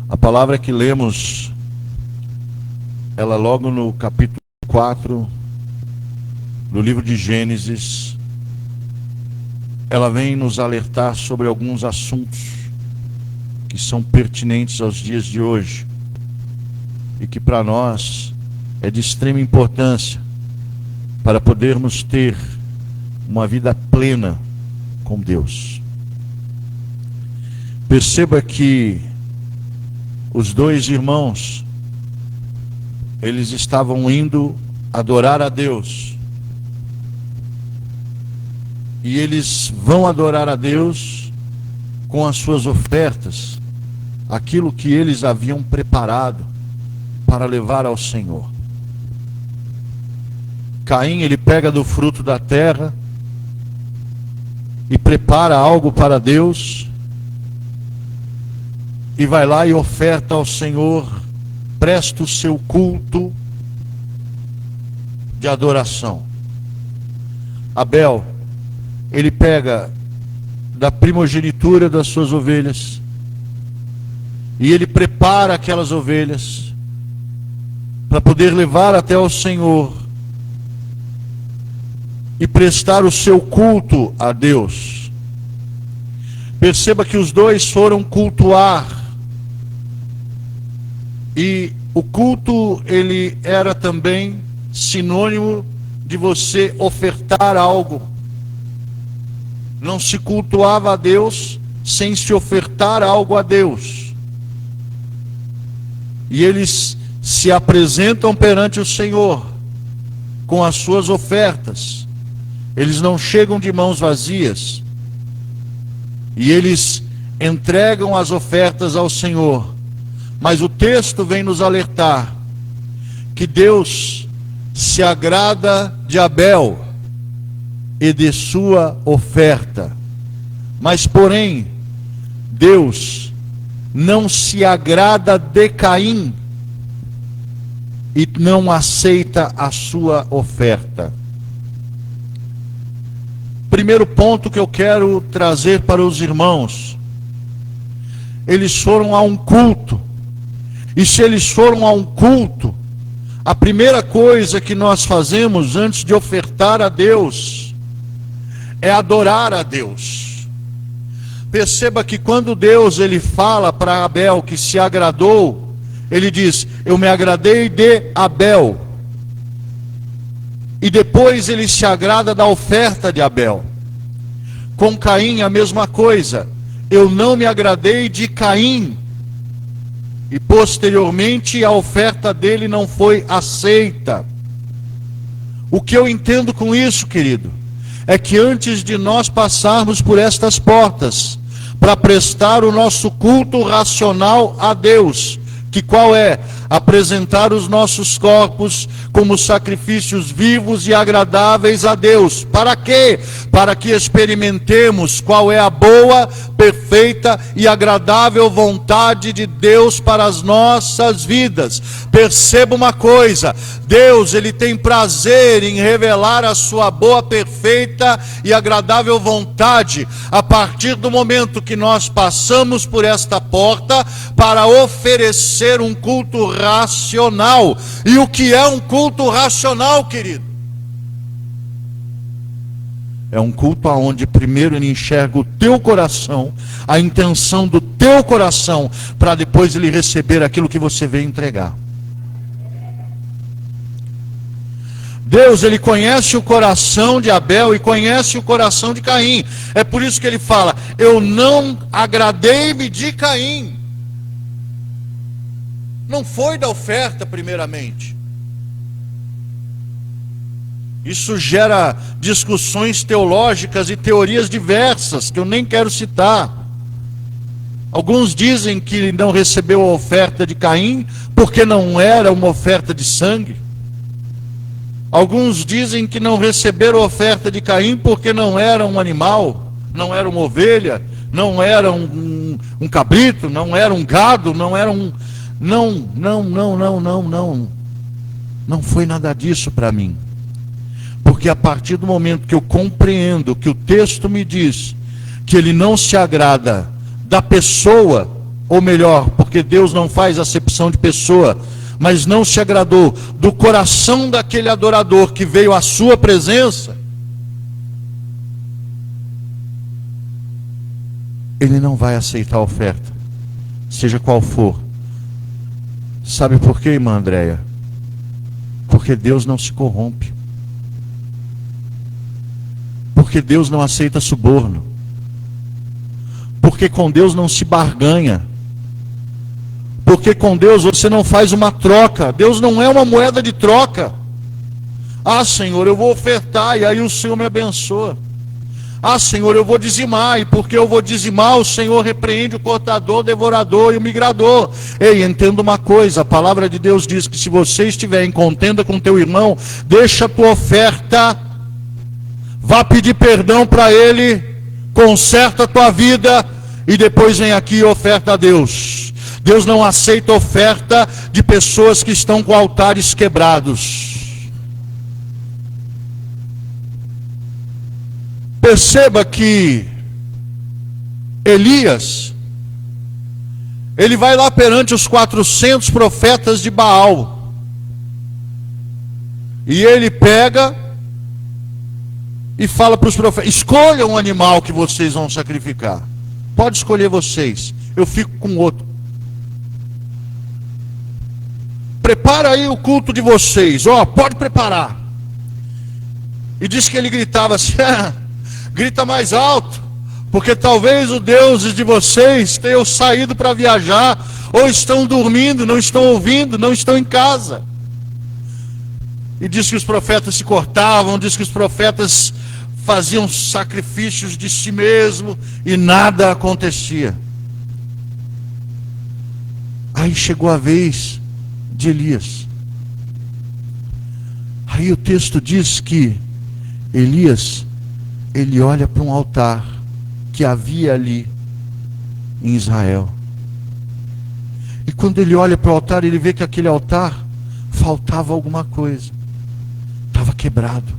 A palavra que lemos, ela logo no capítulo 4 do livro de Gênesis, ela vem nos alertar sobre alguns assuntos que são pertinentes aos dias de hoje e que para nós é de extrema importância para podermos ter uma vida plena com Deus. Perceba que os dois irmãos, eles estavam indo adorar a Deus. E eles vão adorar a Deus com as suas ofertas, aquilo que eles haviam preparado para levar ao Senhor. Caim, ele pega do fruto da terra e prepara algo para Deus, e vai lá e oferta ao Senhor, presta o seu culto de adoração. Abel, ele pega da primogenitura das suas ovelhas, e ele prepara aquelas ovelhas para poder levar até ao Senhor e prestar o seu culto a Deus. Perceba que os dois foram cultuar. E o culto, ele era também sinônimo de você ofertar algo. Não se cultuava a Deus sem se ofertar algo a Deus. E eles se apresentam perante o Senhor com as suas ofertas. Eles não chegam de mãos vazias. E eles entregam as ofertas ao Senhor. Mas o texto vem nos alertar que Deus se agrada de Abel e de sua oferta. Mas, porém, Deus não se agrada de Caim e não aceita a sua oferta. Primeiro ponto que eu quero trazer para os irmãos: eles foram a um culto. E se eles foram a um culto, a primeira coisa que nós fazemos antes de ofertar a Deus é adorar a Deus. Perceba que quando Deus ele fala para Abel que se agradou, ele diz: eu me agradei de Abel. E depois ele se agrada da oferta de Abel. Com Caim a mesma coisa: eu não me agradei de Caim. E posteriormente a oferta dele não foi aceita. O que eu entendo com isso, querido, é que antes de nós passarmos por estas portas para prestar o nosso culto racional a Deus, que qual é? Apresentar os nossos corpos como sacrifícios vivos e agradáveis a Deus. Para quê? Para que experimentemos qual é a boa, perfeita e agradável vontade de Deus para as nossas vidas. Perceba uma coisa: Deus ele tem prazer em revelar a sua boa, perfeita e agradável vontade a partir do momento que nós passamos por esta porta para oferecer um culto racional. E o que é um culto racional, querido? É um culto onde primeiro ele enxerga o teu coração, a intenção do teu coração, para depois ele receber aquilo que você veio entregar. Deus ele conhece o coração de Abel e conhece o coração de Caim. É por isso que ele fala: eu não agradei-me de Caim. Não foi da oferta primeiramente. Isso gera discussões teológicas e teorias diversas, que eu nem quero citar. Alguns dizem que ele não recebeu a oferta de Caim, porque não era uma oferta de sangue. Alguns dizem que não receberam a oferta de Caim, porque não era um animal, não era uma ovelha, não era um cabrito, não era um gado, não era um... Não foi nada disso para mim. Porque a partir do momento que eu compreendo que o texto me diz que ele não se agrada da pessoa, ou melhor, porque Deus não faz acepção de pessoa, mas não se agradou do coração daquele adorador que veio à sua presença, ele não vai aceitar a oferta, seja qual for. Sabe por quê, irmã Andréia? Porque Deus não se corrompe. Porque Deus não aceita suborno. Porque com Deus não se barganha. Porque com Deus você não faz uma troca. Deus não é uma moeda de troca. Ah, Senhor, eu vou ofertar e aí o Senhor me abençoa. Ah, Senhor, eu vou dizimar, e porque eu vou dizimar, o Senhor repreende o cortador, o devorador e o migrador. Ei, entenda uma coisa, a palavra de Deus diz que se você estiver em contenda com teu irmão, deixa a tua oferta, vá pedir perdão para ele, conserta a tua vida, e depois vem aqui e oferta a Deus. Deus não aceita oferta de pessoas que estão com altares quebrados. Perceba que Elias, ele vai lá perante os 400 profetas de Baal, e ele pega e fala para os profetas: escolham um animal que vocês vão sacrificar, pode escolher vocês, eu fico com outro. Prepara aí o culto de vocês, pode preparar. E diz que ele gritava assim: grita mais alto, porque talvez os deuses de vocês tenham saído para viajar, ou estão dormindo, não estão ouvindo, não estão em casa. E diz que os profetas se cortavam, diz que os profetas faziam sacrifícios de si mesmo, e nada acontecia. Aí chegou a vez de Elias. Aí o texto diz que Elias, ele olha para um altar que havia ali em Israel. E quando ele olha para o altar, ele vê que aquele altar faltava alguma coisa. Estava quebrado.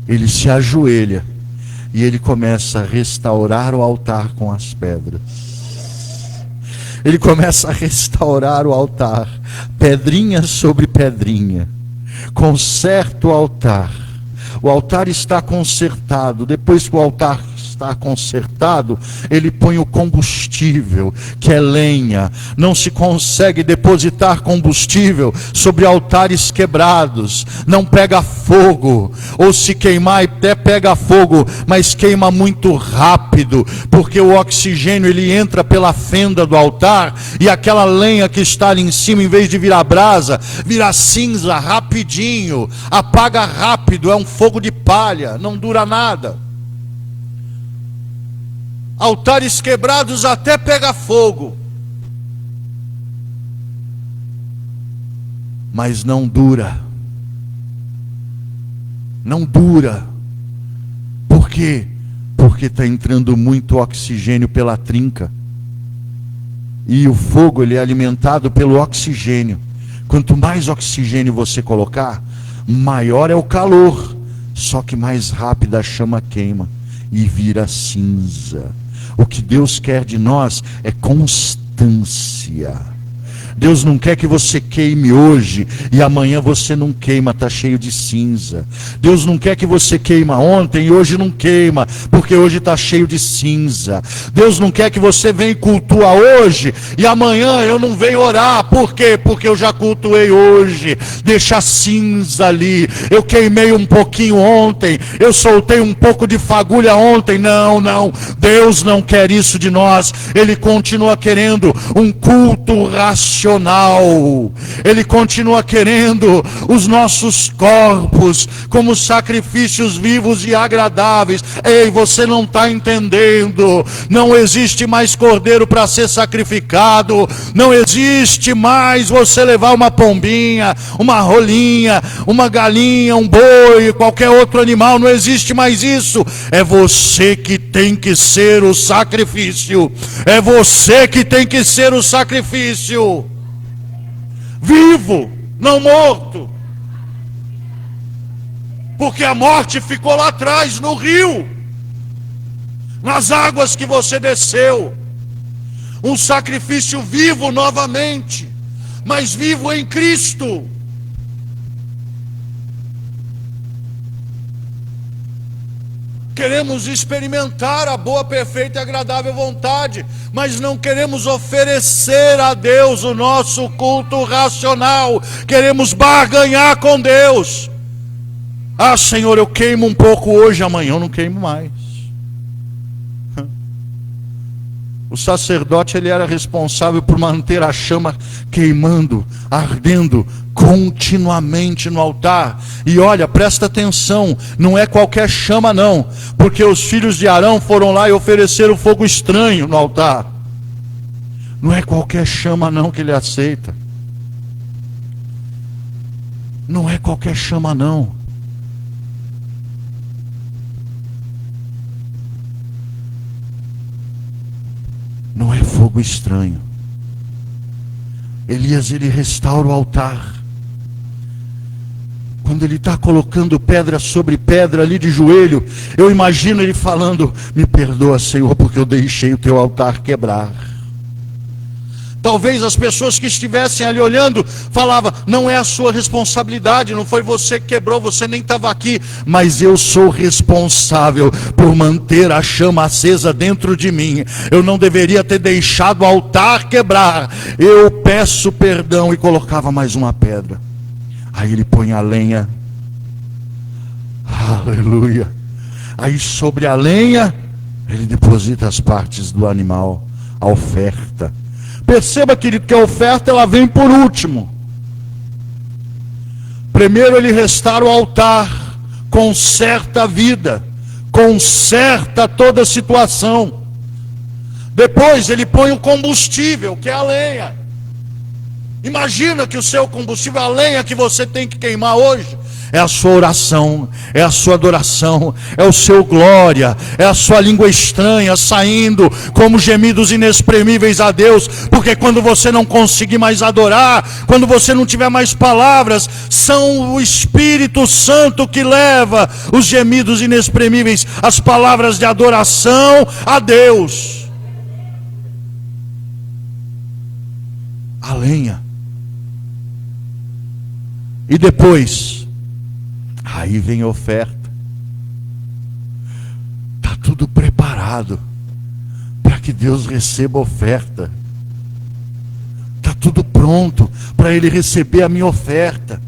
Ele se ajoelha e ele começa a restaurar o altar com as pedras. Ele começa a restaurar o altar, pedrinha sobre pedrinha. Conserta o altar. O altar está consertado. Depois que o altar está consertado, ele põe o combustível, que é lenha. Não se consegue depositar combustível sobre altares quebrados. Não pega fogo, ou se queimar até pega fogo, mas queima muito rápido, porque o oxigênio ele entra pela fenda do altar, e aquela lenha que está ali em cima, em vez de virar brasa, vira cinza rapidinho, apaga rápido, é um fogo de palha, não dura nada. Altares quebrados até pega fogo, mas não dura. Não dura. Por quê? Porque está entrando muito oxigênio pela trinca. E o fogo ele é alimentado pelo oxigênio. Quanto mais oxigênio você colocar, maior é o calor. Só que mais rápido a chama queima e vira cinza. O que Deus quer de nós é constância. Deus não quer que você queime hoje e amanhã você não queima, está cheio de cinza. Deus não quer que você queima ontem e hoje não queima, porque hoje está cheio de cinza. Deus não quer que você venha e cultua hoje e amanhã eu não venho orar. Por quê? Porque eu já cultuei hoje. Deixa a cinza ali. Eu queimei um pouquinho ontem, eu soltei um pouco de fagulha ontem. Não, não. Deus não quer isso de nós. Ele continua querendo um culto racional. Ele continua querendo os nossos corpos como sacrifícios vivos e agradáveis. Ei, você não está entendendo. Não existe mais cordeiro para ser sacrificado. Não existe mais você levar uma pombinha, uma rolinha, uma galinha, um boi, qualquer outro animal. Não existe mais isso. É você que tem que ser o sacrifício. É você que tem que ser o sacrifício. Vivo, não morto. Porque a morte ficou lá atrás, no rio, nas águas que você desceu. um sacrifício vivo novamente, mas vivo em Cristo. Queremos experimentar a boa, perfeita e agradável vontade, mas não queremos oferecer a Deus o nosso culto racional. Queremos barganhar com Deus. Ah, Senhor, eu queimo um pouco hoje, amanhã eu não queimo mais. O sacerdote, ele era responsável por manter a chama queimando, ardendo continuamente no altar. E olha, presta atenção, não é qualquer chama não, porque os filhos de Arão foram lá e ofereceram fogo estranho no altar. Não é qualquer chama não que ele aceita. Não é qualquer chama não. Não é fogo estranho. Elias, ele restaura o altar. Quando ele está colocando pedra sobre pedra ali de joelho, eu imagino ele falando: me perdoa, Senhor, porque eu deixei o teu altar quebrar. Talvez as pessoas que estivessem ali olhando falavam: não é a sua responsabilidade, não foi você que quebrou, você nem estava aqui, mas eu sou responsável por manter a chama acesa dentro de mim. Eu não deveria ter deixado o altar quebrar. Eu peço perdão. E colocava mais uma pedra. Aí ele põe a lenha. Aleluia. Aí sobre a lenha ele deposita as partes do animal, a oferta. Perceba, querido, que a oferta ela vem por último. Primeiro ele restaura o altar, conserta a vida, conserta toda a situação. Depois ele põe o combustível, que é a lenha. Imagina que o seu combustível, a lenha que você tem que queimar hoje, é a sua oração, é a sua adoração, é o seu glória, é a sua língua estranha saindo como gemidos inexprimíveis a Deus. Porque quando você não conseguir mais adorar, quando você não tiver mais palavras, são o Espírito Santo que leva os gemidos inexprimíveis, as palavras de adoração a Deus. A lenha. E depois, aí vem a oferta. Está tudo preparado para que Deus receba a oferta. Está tudo pronto para Ele receber a minha oferta.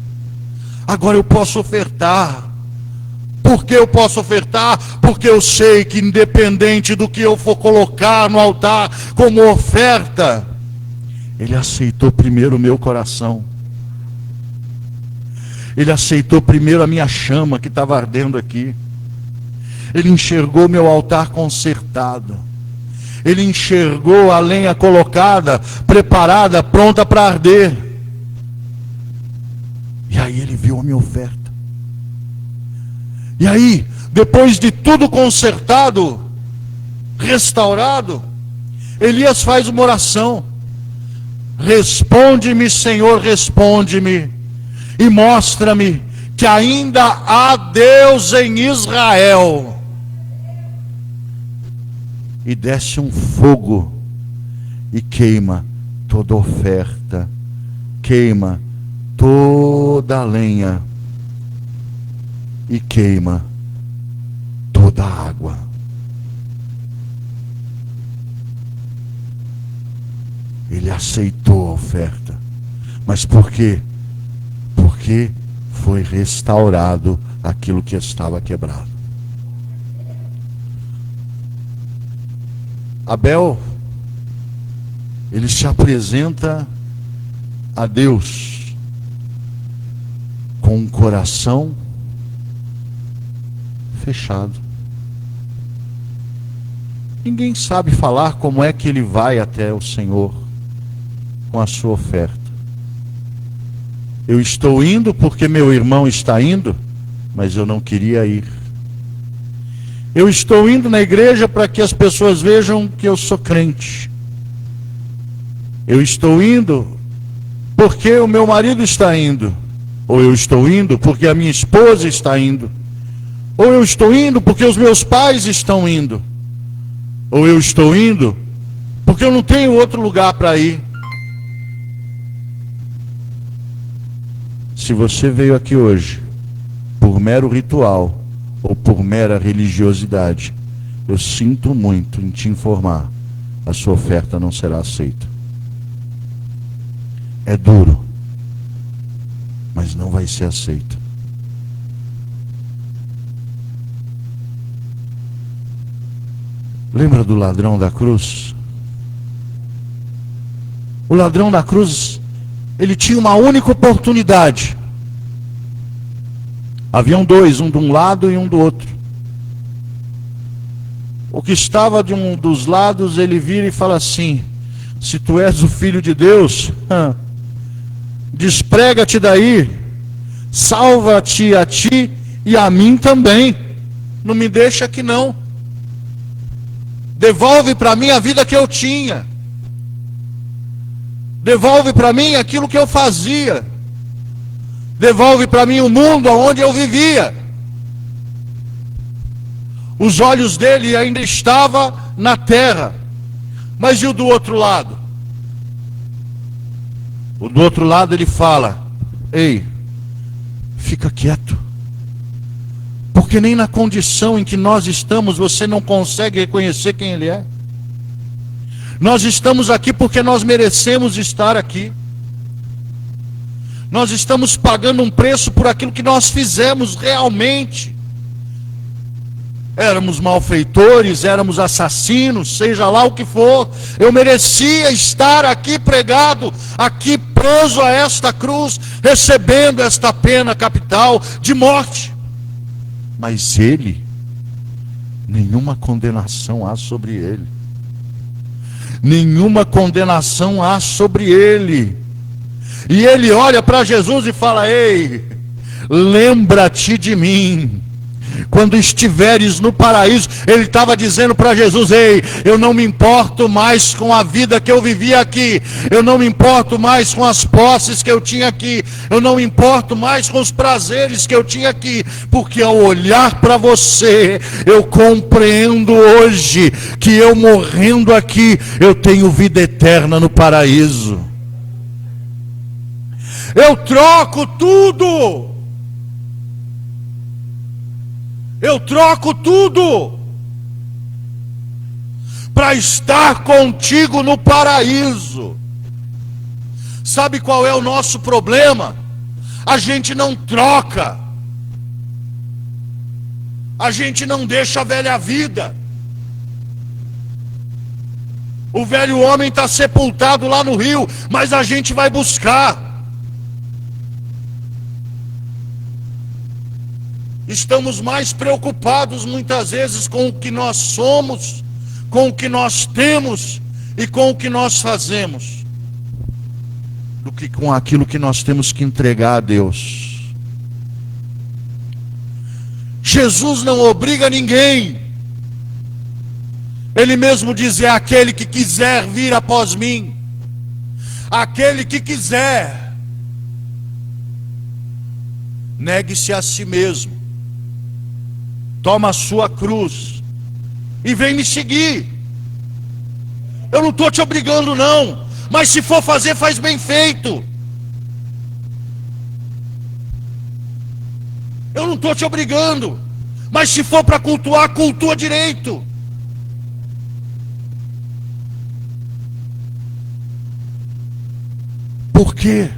Agora eu posso ofertar. Por que eu posso ofertar? Porque eu sei que independente do que eu for colocar no altar como oferta, Ele aceitou primeiro o meu coração. Ele aceitou primeiro a minha chama que estava ardendo aqui. Ele enxergou meu altar consertado. Ele enxergou a lenha colocada, preparada, pronta para arder. E aí ele viu a minha oferta. E aí, depois de tudo consertado, restaurado, Elias faz uma oração. Responde-me, Senhor, responde-me. E mostra-me que ainda há Deus em Israel. E desce um fogo e queima toda oferta, queima toda a lenha e queima toda a água. Ele aceitou a oferta. Mas por quê? Porque foi restaurado aquilo que estava quebrado. Abel, ele se apresenta a Deus com um coração fechado. Ninguém sabe falar como é que ele vai até o Senhor com a sua oferta. Eu estou indo porque meu irmão está indo, mas eu não queria ir. Eu estou indo na igreja para que as pessoas vejam que eu sou crente. Eu estou indo porque o meu marido está indo. Ou eu estou indo porque a minha esposa está indo. Ou eu estou indo porque os meus pais estão indo. Ou eu estou indo porque eu não tenho outro lugar para ir. Se você veio aqui hoje por mero ritual ou por mera religiosidade, eu sinto muito em te informar, a sua oferta não será aceita. É duro, mas não vai ser aceita. Lembra do ladrão da cruz? O ladrão da cruz, ele tinha uma única oportunidade. Haviam dois, um de um lado e um do outro. O que estava de um dos lados, ele vira e fala assim: se tu és o Filho de Deus, desprega-te daí, salva-te a ti e a mim também. Não me deixa aqui não. Devolve para mim a vida que eu tinha. Devolve para mim aquilo que eu fazia. Devolve para mim o mundo onde eu vivia. Os olhos dele ainda estavam na terra. Mas e o do outro lado? O do outro lado ele fala: ei, fica quieto. Porque nem na condição em que nós estamos você não consegue reconhecer quem ele é. Nós estamos aqui porque nós merecemos estar aqui. Nós estamos pagando um preço por aquilo que nós fizemos realmente. Éramos malfeitores, éramos assassinos, seja lá o que for. Eu merecia estar aqui pregado, aqui preso a esta cruz, recebendo esta pena capital de morte. Mas ele, nenhuma condenação há sobre ele. Nenhuma condenação há sobre ele. E ele olha para Jesus e fala: ei, lembra-te de mim quando estiveres no paraíso. Ele estava dizendo para Jesus: ei, eu não me importo mais com a vida que eu vivia aqui, eu não me importo mais com as posses que eu tinha aqui, eu não me importo mais com os prazeres que eu tinha aqui, porque ao olhar para você, eu compreendo hoje que eu morrendo aqui, eu tenho vida eterna no paraíso. Eu troco tudo. Eu troco tudo para estar contigo no paraíso. Sabe qual é o nosso problema? A gente não troca. A gente não deixa a velha vida. O velho homem está sepultado lá no rio, mas a gente vai buscar. Estamos mais preocupados muitas vezes com o que nós somos, com o que nós temos e com o que nós fazemos, do que com aquilo que nós temos que entregar a Deus. Jesus não obriga ninguém. Ele mesmo diz: é aquele que quiser vir após mim. Aquele que quiser, negue-se a si mesmo. Toma a sua cruz e vem me seguir. Eu não estou te obrigando não, mas se for fazer, faz bem feito. Eu não estou te obrigando, mas se for para cultuar, cultua direito. Por quê?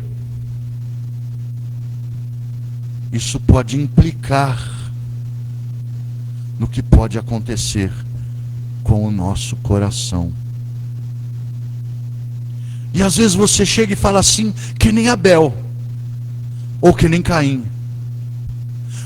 Isso pode implicar no que pode acontecer com o nosso coração. E às vezes você chega e fala assim, que nem Abel, ou que nem Caim: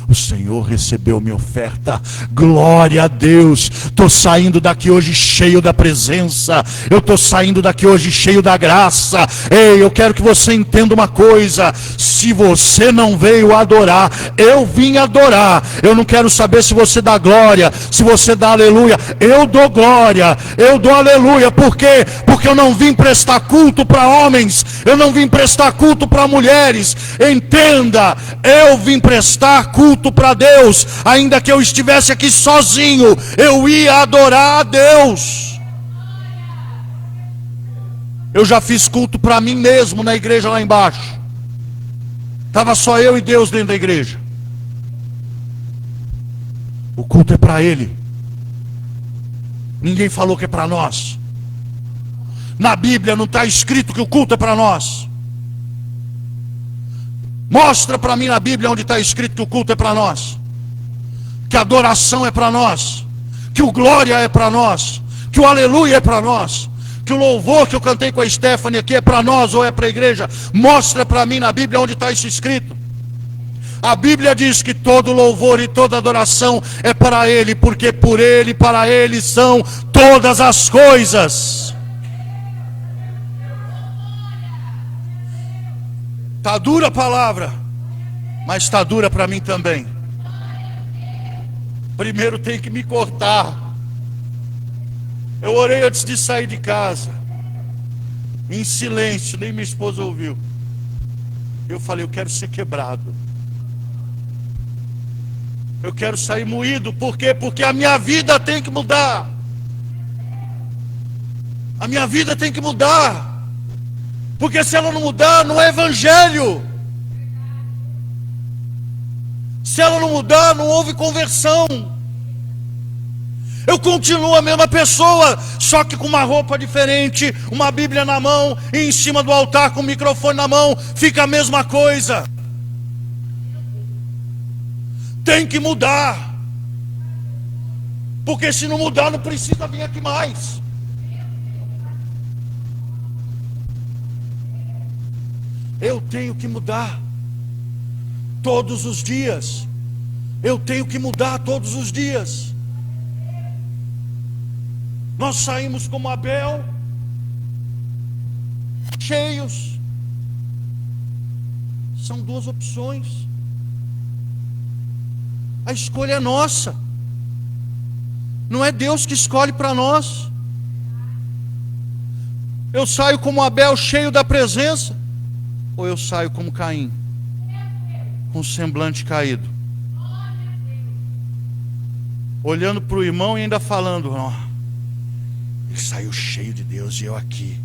o Senhor recebeu minha oferta, glória a Deus, estou saindo daqui hoje cheio da presença, eu estou saindo daqui hoje cheio da graça. Ei, eu quero que você entenda uma coisa: se você não veio adorar, eu vim adorar. Eu não quero saber se você dá glória, se você dá aleluia. Eu dou glória, eu dou aleluia. Por quê? Porque eu não vim prestar culto para homens, eu não vim prestar culto para mulheres. Entenda, eu vim prestar culto para Deus. Ainda que eu estivesse aqui sozinho, eu ia adorar a Deus. Eu já fiz culto para mim mesmo na igreja lá embaixo. Estava só eu e Deus dentro da igreja. O culto é para Ele. Ninguém falou que é para nós. Na Bíblia não está escrito que o culto é para nós. Mostra para mim na Bíblia onde está escrito que o culto é para nós, que a adoração é para nós, que o glória é para nós, que o aleluia é para nós, que o louvor que eu cantei com a Stephanie aqui é para nós ou é para a igreja. Mostra para mim na Bíblia onde está isso escrito. A Bíblia diz que todo louvor e toda adoração é para Ele, porque por Ele e para Ele são todas as coisas. Está dura a palavra, mas está dura para mim também. Primeiro tem que me cortar. Eu orei antes de sair de casa, em silêncio, nem minha esposa ouviu. Eu falei, eu quero ser quebrado. Eu quero sair moído. Por quê? Porque a minha vida tem que mudar. A minha vida tem que mudar. Porque se ela não mudar, não é evangelho. Se ela não mudar, não houve conversão. Eu continuo a mesma pessoa, só que com uma roupa diferente, uma Bíblia na mão, e em cima do altar com o microfone na mão, fica a mesma coisa. Tem que mudar. Porque se não mudar, não precisa vir aqui mais. Eu tenho que mudar todos os dias. Eu tenho que mudar todos os dias. Nós saímos como Abel, cheios. São duas opções. A escolha é nossa. Não é Deus que escolhe para nós. Eu saio como Abel, cheio da presença, ou eu saio como Caim, com o semblante caído, olhando para o irmão e ainda falando, ó, ele saiu cheio de Deus e eu aqui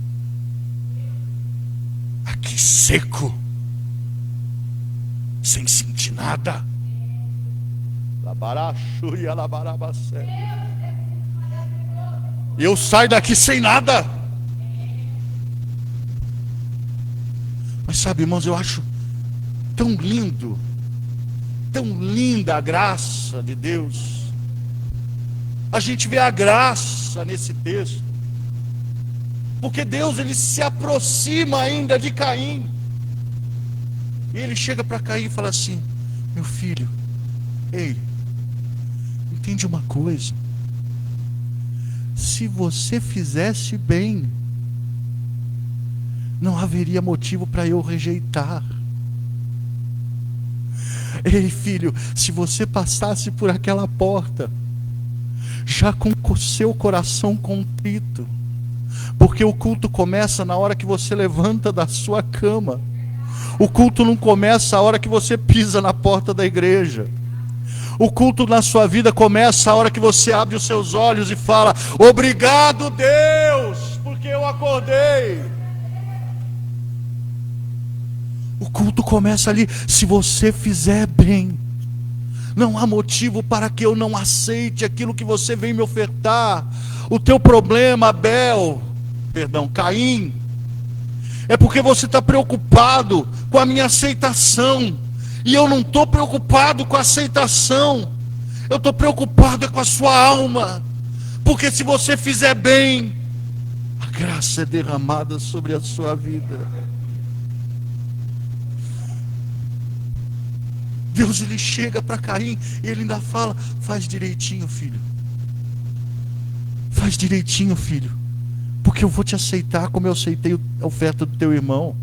seco, sem sentir nada. E eu saio daqui sem nada. Mas sabe, irmãos, eu acho tão lindo, tão linda a graça de Deus. A gente vê a graça nesse texto, porque Deus, ele se aproxima ainda de Caim, e ele chega para Caim e fala assim, meu filho, ei, entende uma coisa, se você fizesse bem, não haveria motivo para eu rejeitar. Ei, filho, se você passasse por aquela porta, já com o seu coração contrito, porque o culto começa na hora que você levanta da sua cama. O culto não começa a hora que você pisa na porta da igreja. O culto na sua vida começa a hora que você abre os seus olhos e fala, obrigado Deus, porque eu acordei. O culto começa ali. Se você fizer bem, não há motivo para que eu não aceite aquilo que você vem me ofertar. O teu problema, Caim, é porque você está preocupado com a minha aceitação. E eu não estou preocupado com a aceitação. Eu estou preocupado com a sua alma. Porque se você fizer bem, a graça é derramada sobre a sua vida. Deus, ele chega para Caim e ele ainda fala, faz direitinho, filho. Faz direitinho, filho. Porque eu vou te aceitar como eu aceitei a oferta do teu irmão.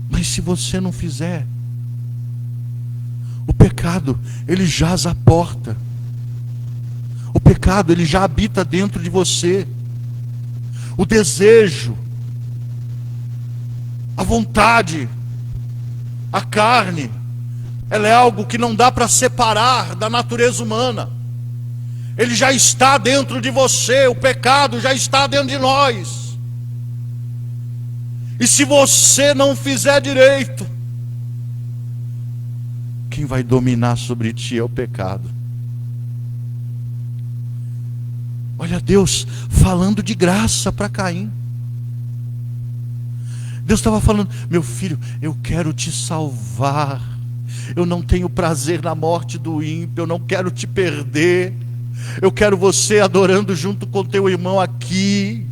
Mas se você não fizer, o pecado, ele jaz à porta. O pecado, ele já habita dentro de você. O desejo, a vontade, a carne, ela é algo que não dá para separar da natureza humana. Ele já está dentro de você, o pecado já está dentro de nós. E se você não fizer direito, quem vai dominar sobre ti é o pecado. Olha Deus falando de graça para Caim. Deus estava falando: meu filho, eu quero te salvar. Eu não tenho prazer na morte do ímpio, eu não quero te perder. Eu quero você adorando junto com teu irmão aqui,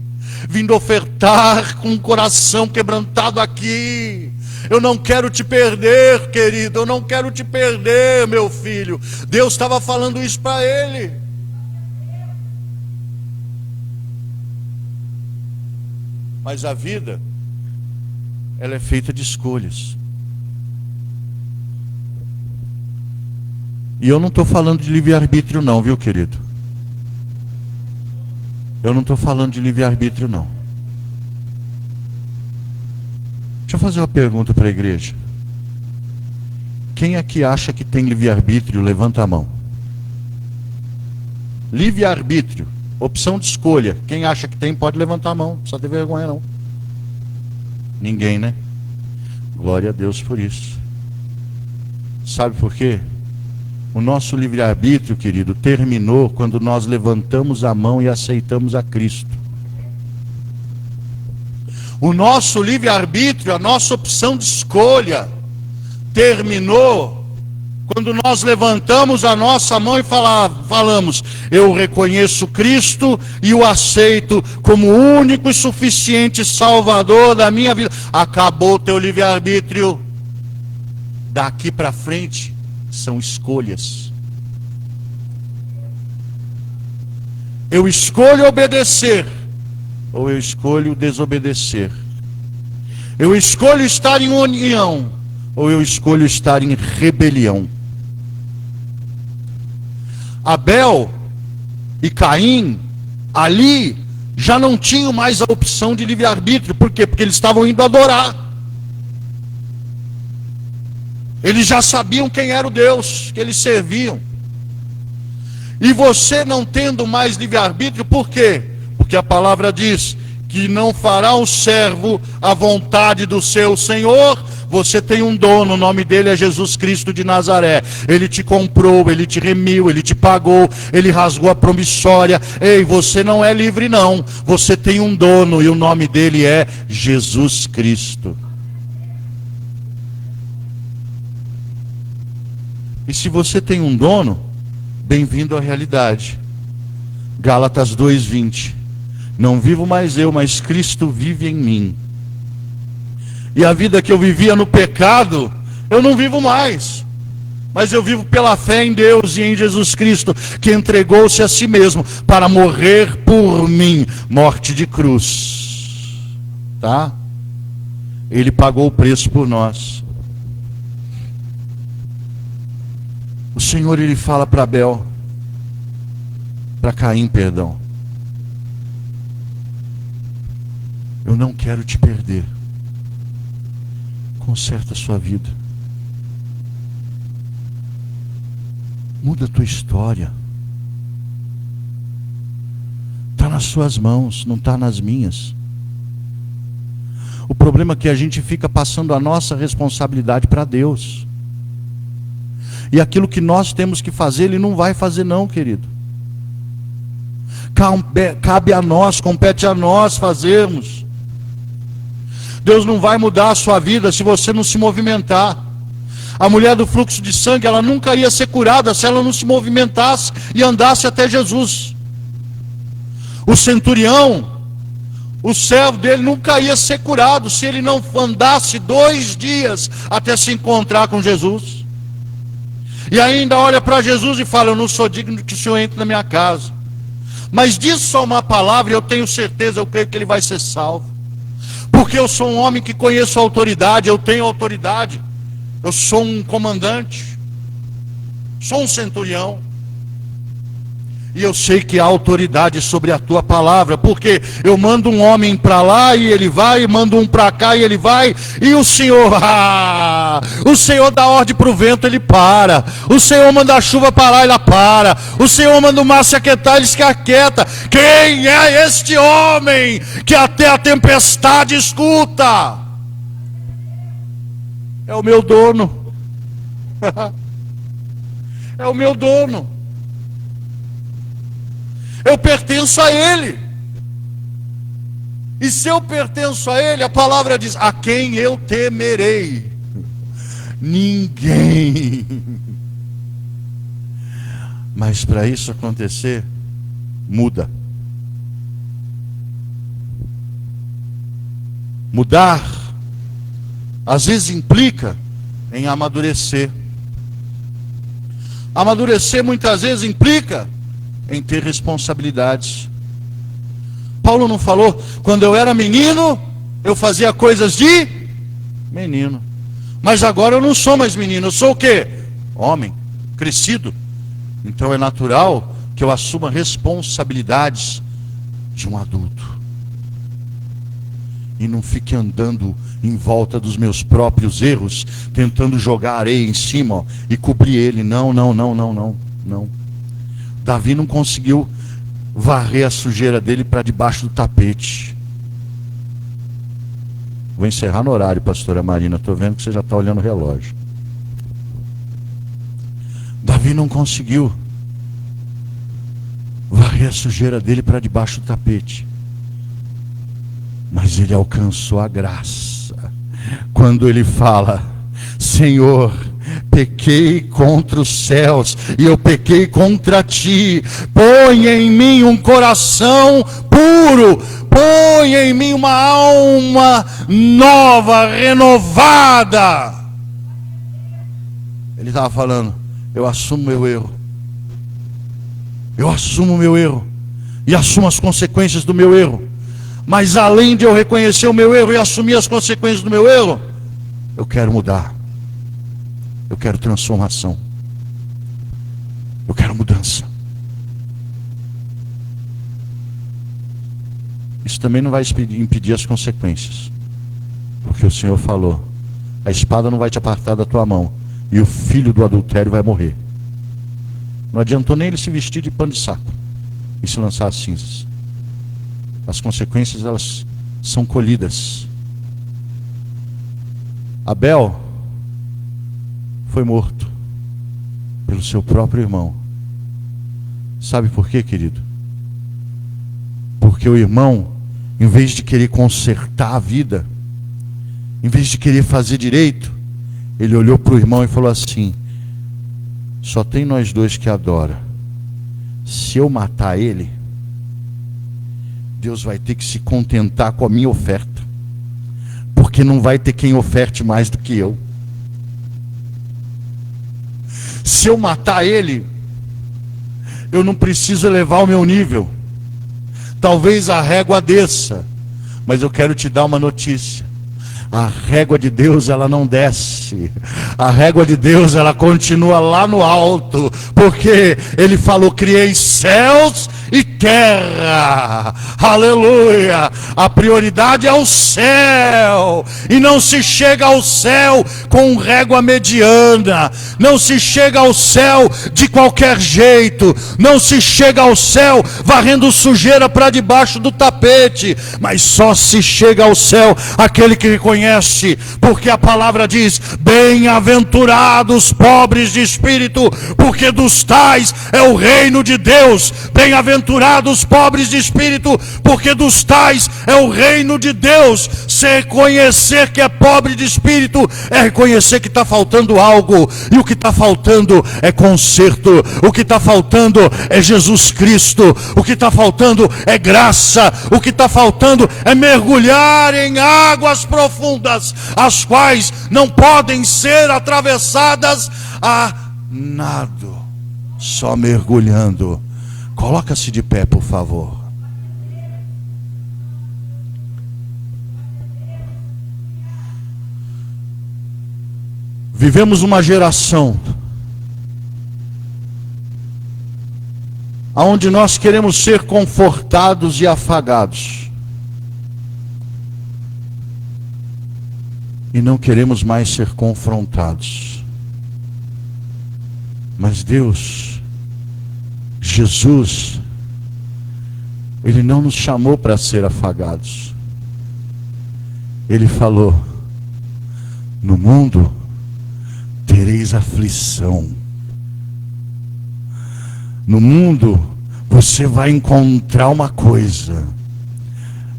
vindo ofertar com o coração quebrantado aqui. Eu não quero te perder, querido, eu não quero te perder, meu filho. Deus estava falando isso para ele. Mas a vida, ela é feita de escolhas. E eu não estou falando de livre-arbítrio não, viu, querido? Eu não estou falando de livre-arbítrio não. Deixa eu fazer uma pergunta para a igreja. Quem aqui acha que tem livre-arbítrio, levanta a mão. Livre-arbítrio, opção de escolha. Quem acha que tem, pode levantar a mão. Não precisa ter vergonha não. Ninguém, né? Glória a Deus por isso. Sabe por quê? O nosso livre-arbítrio, querido, terminou quando nós levantamos a mão e aceitamos a Cristo. O nosso livre-arbítrio, a nossa opção de escolha, terminou quando nós levantamos a nossa mão e falamos: eu reconheço Cristo e o aceito como o único e suficiente Salvador da minha vida. Acabou o teu livre-arbítrio. Daqui para frente são escolhas. Eu escolho obedecer, ou eu escolho desobedecer. Eu escolho estar em união, ou eu escolho estar em rebelião. Abel e Caim, ali, já não tinham mais a opção de livre-arbítrio. Por quê? Porque eles estavam indo adorar. Eles já sabiam quem era o Deus que eles serviam. E você não tendo mais livre-arbítrio, por quê? Porque a palavra diz que não fará o servo a vontade do seu Senhor. Você tem um dono, o nome dele é Jesus Cristo de Nazaré. Ele te comprou, ele te remiu, ele te pagou, ele rasgou a promissória. Ei, você não é livre não. Você tem um dono e o nome dele é Jesus Cristo. E se você tem um dono, bem-vindo à realidade. Gálatas 2:20. Não vivo mais eu, mas Cristo vive em mim. E a vida que eu vivia no pecado, eu não vivo mais. Mas eu vivo pela fé em Deus e em Jesus Cristo, que entregou-se a si mesmo para morrer por mim. Morte de cruz. Tá? Ele pagou o preço por nós. O Senhor, ele fala para Abel, para Caim, perdão: eu não quero te perder. Conserta a sua vida. Muda a tua história. Está nas suas mãos, não está nas minhas. O problema é que a gente fica passando a nossa responsabilidade para Deus. E aquilo que nós temos que fazer, Ele não vai fazer não, querido. Cabe a nós, compete a nós fazermos. Deus não vai mudar a sua vida se você não se movimentar. A mulher do fluxo de sangue, ela nunca ia ser curada se ela não se movimentasse e andasse até Jesus. O centurião, o servo dele, nunca ia ser curado se ele não andasse 2 dias até se encontrar com Jesus. E ainda olha para Jesus e fala: eu não sou digno de que o Senhor entre na minha casa. Mas diz só uma palavra e eu tenho certeza, eu creio que ele vai ser salvo. Porque eu sou um homem que conheço a autoridade, eu tenho autoridade. Eu sou um comandante. Sou um centurião. E eu sei que há autoridade sobre a tua palavra, porque eu mando um homem para lá e ele vai, mando um para cá e ele vai, e o Senhor, o Senhor dá ordem para o vento, ele para. O Senhor manda a chuva parar, ela para. O Senhor manda o mar se aquietar, ele se aquieta. Quem é este homem que até a tempestade escuta? É o meu dono. É o meu dono. Eu pertenço a Ele. E se eu pertenço a Ele, a palavra diz: a quem eu temerei? Ninguém. Mas para isso acontecer, muda. Mudar, às vezes implica em amadurecer. Amadurecer muitas vezes implica em ter responsabilidades. Paulo não falou: quando eu era menino, eu fazia coisas de menino. Mas agora eu não sou mais menino, eu sou o quê? Homem, crescido. Então é natural que eu assuma responsabilidades de um adulto. E não fique andando em volta dos meus próprios erros, tentando jogar areia em cima e cobrir ele. Não. Davi não conseguiu varrer a sujeira dele para debaixo do tapete. Vou encerrar no horário, pastora Marina. Estou vendo que você já está olhando o relógio. Davi não conseguiu varrer a sujeira dele para debaixo do tapete. Mas ele alcançou a graça quando ele fala: Senhor, pequei contra os céus e eu pequei contra ti. Põe em mim um coração puro, põe em mim uma alma nova, renovada. Ele estava falando: eu assumo meu erro. Eu assumo o meu erro e assumo as consequências do meu erro. Mas além de eu reconhecer o meu erro e assumir as consequências do meu erro, eu quero mudar. Eu quero transformação. Eu quero mudança. Isso também não vai impedir as consequências. Porque o Senhor falou: a espada não vai te apartar da tua mão, e o filho do adultério vai morrer. Não adiantou nem ele se vestir de pano de saco e se lançar às cinzas. As consequências, elas são colhidas. Abel foi morto pelo seu próprio irmão. Sabe por quê, querido? Porque o irmão, em vez de querer consertar a vida, em vez de querer fazer direito, ele olhou para o irmão e falou assim: só tem nós dois que adora. Se eu matar ele, Deus vai ter que se contentar com a minha oferta, porque não vai ter quem oferte mais do que eu. Se eu matar ele, eu não preciso elevar o meu nível. Talvez a régua desça, mas eu quero te dar uma notícia: a régua de Deus, ela não desce. A régua de Deus, ela continua lá no alto, porque Ele falou: criei céus e terra. Aleluia! A prioridade é o céu, e não se chega ao céu com régua mediana, não se chega ao céu de qualquer jeito, não se chega ao céu varrendo sujeira para debaixo do tapete, mas só se chega ao céu aquele que reconhece, porque a palavra diz: bem-aventurados pobres de espírito, porque dos tais é o reino de Deus. Bem-aventurados pobres de espírito, porque dos tais é o reino de Deus. Se reconhecer que é pobre de espírito, é reconhecer que está faltando algo, e o que está faltando é conserto, o que está faltando é Jesus Cristo, o que está faltando é graça, o que está faltando é mergulhar em águas profundas, as quais não podem ser atravessadas a nado, só mergulhando. Coloca-se de pé, por favor. Vivemos uma geração aonde nós queremos ser confortados e afagados, e não queremos mais ser confrontados. Mas Deus, Jesus, Ele não nos chamou para ser afagados. Ele falou: no mundo tereis aflição. No mundo você vai encontrar uma coisa: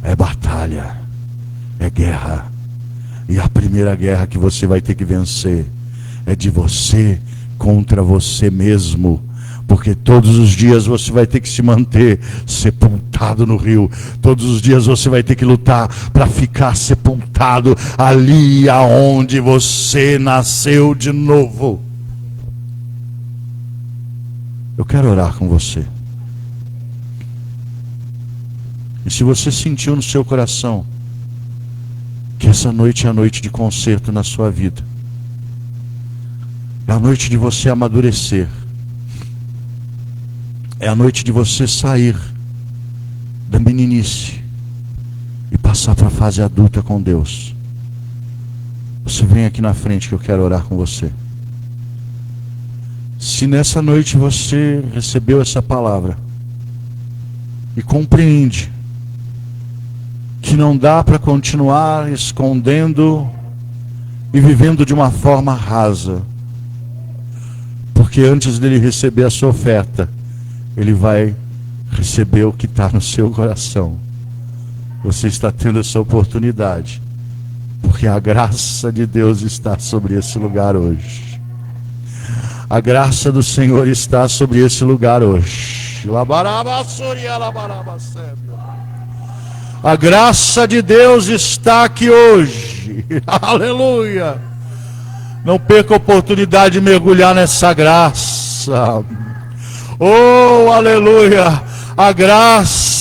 é batalha, é guerra. E a primeira guerra que você vai ter que vencer é de você contra você mesmo. Porque todos os dias você vai ter que se manter sepultado no rio. Todos os dias você vai ter que lutar para ficar sepultado ali aonde você nasceu de novo. Eu quero orar com você. E se você sentiu no seu coração que essa noite é a noite de conserto na sua vida, é a noite de você amadurecer, é a noite de você sair da meninice e passar para a fase adulta com Deus, você vem aqui na frente que eu quero orar com você. Se nessa noite você recebeu essa palavra e compreende que não dá para continuar escondendo e vivendo de uma forma rasa, porque antes dele receber a sua oferta, ele vai receber o que está no seu coração. Você está tendo essa oportunidade, porque a graça de Deus está sobre esse lugar hoje. A graça do Senhor está sobre esse lugar hoje. A graça de Deus está aqui hoje. Aleluia. Não perca a oportunidade de mergulhar nessa graça. Oh, aleluia. A graça